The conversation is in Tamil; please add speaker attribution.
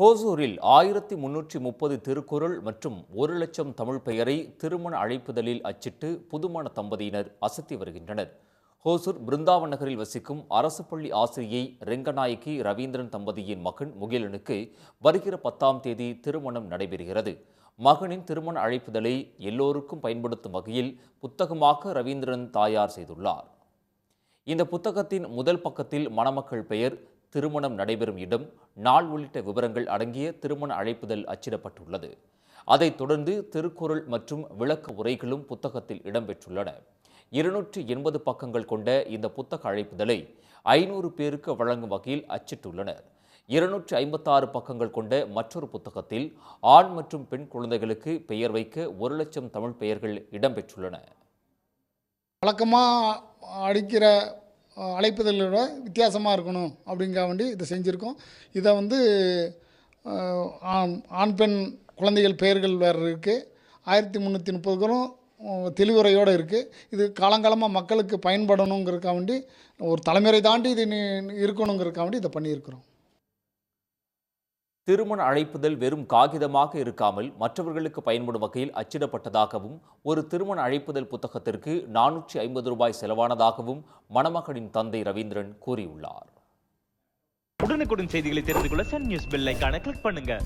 Speaker 1: ஹோசூரில் 1330 திருக்குறள் மற்றும் 1,00,000 தமிழ் பெயரை திருமண அழைப்புதலில் அச்சிட்டு புதுமண தம்பதியினர் அசத்தி வருகின்றனர். ஹோசூர் பிருந்தாவன் நகரில் வசிக்கும் அரசு பள்ளி ஆசிரியை ரெங்கநாயகி ரவீந்திரன் தம்பதியின் மகன் முகிலனுக்கு வருகிற 10ஆம் தேதி திருமணம் நடைபெறுகிறது. மகனின் திருமண அழைப்புதலை எல்லோருக்கும் பயன்படுத்தும் வகையில் புத்தகமாக ரவீந்திரன் தயார் செய்துள்ளார். இந்த புத்தகத்தின் முதல் பக்கத்தில் மணமக்கள் பெயர், திருமணம் நடைபெறும் இடம், நாள் உள்ளிட்ட விவரங்கள் அடங்கிய திருமண அழைப்புதல் அச்சிடப்பட்டுள்ளது. அதைத் தொடர்ந்து திருக்குறள் மற்றும் விளக்க உரைகளும் புத்தகத்தில் இடம்பெற்றுள்ளன. 280 பக்கங்கள் கொண்ட இந்த புத்தக அழைப்புதலை 500 பேருக்கு வழங்கும் வகையில் அச்சிட்டுள்ளனர். 256 பக்கங்கள் கொண்ட மற்றொரு புத்தகத்தில் ஆண் மற்றும் பெண் குழந்தைகளுக்கு பெயர் வைக்க 1,00,000 தமிழ் பெயர்கள் இடம்பெற்றுள்ளன.
Speaker 2: வழக்கமாக அடிக்கிற அழைப்புதலோட வித்தியாசமாக இருக்கணும் அப்படிங்கிற வேண்டி இதை செஞ்சுருக்கோம். இதை ஆண் பெண் குழந்தைகள் பெயர்கள் வேறு இருக்குது. 1330களும் தெளிவுரையோடு இருக்குது. இது காலங்காலமாக மக்களுக்கு பயன்படணுங்கிறதுக்காக வேண்டி ஒரு தலைமுறை தாண்டி இது இருக்கணுங்கிறதுக்காக வேண்டி இதை பண்ணியிருக்கிறோம்.
Speaker 1: திருமண அழைப்புதல் வெறும் காகிதமாக இருக்காமல் மற்றவர்களுக்கு பயன்படும் வகையில் அச்சிடப்பட்டதாகவும், ஒரு திருமண அழைப்புதல் புத்தகத்திற்கு 450 ரூபாய் செலவானதாகவும் மணமகனின் தந்தை ரவீந்திரன் கூறியுள்ளார்.
Speaker 3: உடனுக்குடன் செய்திகளை தெரிந்து கொள்ள சன் நியூஸ் பெல் ஐகானை கிளிக் பண்ணுங்க.